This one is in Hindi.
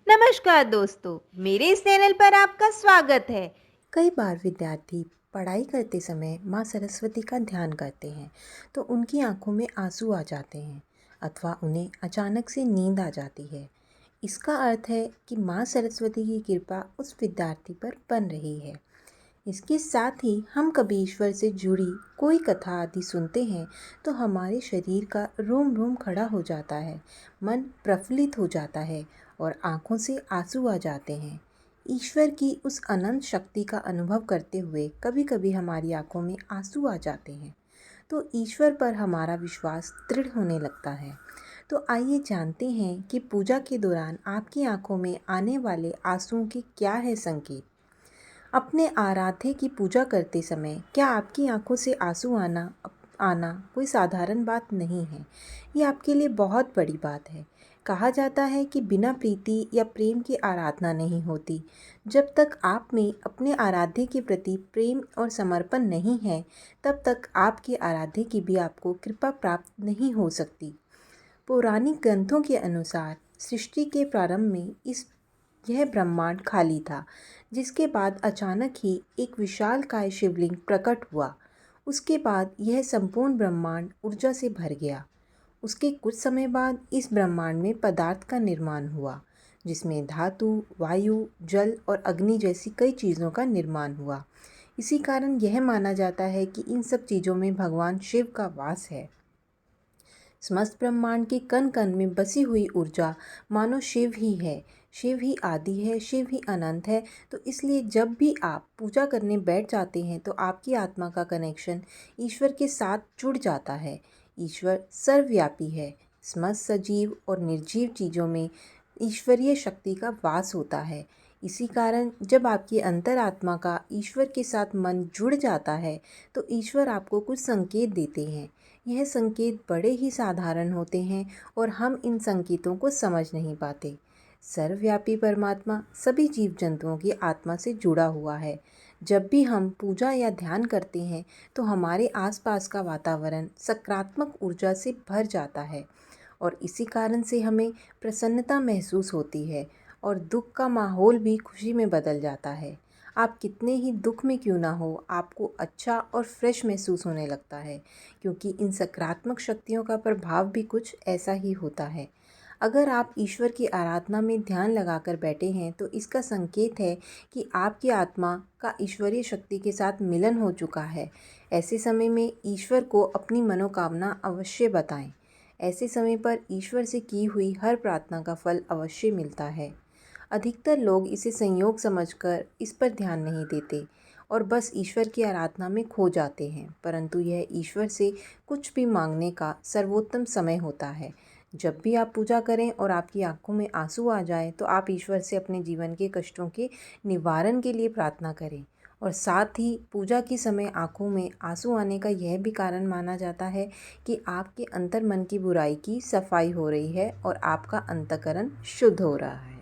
नमस्कार दोस्तों, मेरे इस चैनल पर आपका स्वागत है। कई बार विद्यार्थी पढ़ाई करते समय माँ सरस्वती का ध्यान करते हैं तो उनकी आंखों में आंसू आ जाते हैं अथवा उन्हें अचानक से नींद आ जाती है। इसका अर्थ है कि माँ सरस्वती की कृपा उस विद्यार्थी पर बन रही है। इसके साथ ही हम कभी ईश्वर से जुड़ी कोई कथा आदि सुनते हैं तो हमारे शरीर का रोम रोम खड़ा हो जाता है, मन प्रफुल्लित हो जाता है और आंखों से आंसू आ जाते हैं। ईश्वर की उस अनंत शक्ति का अनुभव करते हुए कभी कभी हमारी आंखों में आंसू आ जाते हैं तो ईश्वर पर हमारा विश्वास दृढ़ होने लगता है। तो आइए जानते हैं कि पूजा के दौरान आपकी आंखों में आने वाले आंसुओं के क्या है संकेत। अपने आराध्य की पूजा करते समय क्या आपकी आंखों से आंसू आना कोई साधारण बात नहीं है। ये आपके लिए बहुत बड़ी बात है। कहा जाता है कि बिना प्रीति या प्रेम की आराधना नहीं होती। जब तक आप में अपने आराध्य के प्रति प्रेम और समर्पण नहीं है तब तक आपके आराध्य की भी आपको कृपा प्राप्त नहीं हो सकती। पौराणिक ग्रंथों के अनुसार सृष्टि के प्रारंभ में यह ब्रह्मांड खाली था, जिसके बाद अचानक ही एक विशालकाय शिवलिंग प्रकट हुआ। उसके बाद यह संपूर्ण ब्रह्मांड ऊर्जा से भर गया। उसके कुछ समय बाद इस ब्रह्मांड में पदार्थ का निर्माण हुआ, जिसमें धातु, वायु, जल और अग्नि जैसी कई चीज़ों का निर्माण हुआ। इसी कारण यह माना जाता है कि इन सब चीज़ों में भगवान शिव का वास है। समस्त ब्रह्मांड के कण कण में बसी हुई ऊर्जा मानो शिव ही है। शिव ही आदि है, शिव ही अनंत है। तो इसलिए जब भी आप पूजा करने बैठ जाते हैं तो आपकी आत्मा का कनेक्शन ईश्वर के साथ जुड़ जाता है। ईश्वर सर्वव्यापी है। समस्त सजीव और निर्जीव चीज़ों में ईश्वरीय शक्ति का वास होता है। इसी कारण जब आपकी अंतरात्मा का ईश्वर के साथ मन जुड़ जाता है तो ईश्वर आपको कुछ संकेत देते हैं। यह संकेत बड़े ही साधारण होते हैं और हम इन संकेतों को समझ नहीं पाते। सर्वव्यापी परमात्मा सभी जीव जंतुओं की आत्मा से जुड़ा हुआ है। जब भी हम पूजा या ध्यान करते हैं तो हमारे आसपास का वातावरण सकारात्मक ऊर्जा से भर जाता है और इसी कारण से हमें प्रसन्नता महसूस होती है और दुख का माहौल भी खुशी में बदल जाता है। आप कितने ही दुख में क्यों ना हो, आपको अच्छा और फ्रेश महसूस होने लगता है, क्योंकि इन सकारात्मक शक्तियों का प्रभाव भी कुछ ऐसा ही होता है। अगर आप ईश्वर की आराधना में ध्यान लगाकर बैठे हैं तो इसका संकेत है कि आपकी आत्मा का ईश्वरीय शक्ति के साथ मिलन हो चुका है। ऐसे समय में ईश्वर को अपनी मनोकामना अवश्य बताएं। ऐसे समय पर ईश्वर से की हुई हर प्रार्थना का फल अवश्य मिलता है। अधिकतर लोग इसे संयोग समझकर इस पर ध्यान नहीं देते और बस ईश्वर की आराधना में खो जाते हैं, परंतु यह ईश्वर से कुछ भी मांगने का सर्वोत्तम समय होता है। जब भी आप पूजा करें और आपकी आंखों में आंसू आ जाए तो आप ईश्वर से अपने जीवन के कष्टों के निवारण के लिए प्रार्थना करें। और साथ ही पूजा के समय आंखों में आंसू आने का यह भी कारण माना जाता है कि आपके अंतर मन की बुराई की सफाई हो रही है और आपका अंतःकरण शुद्ध हो रहा है।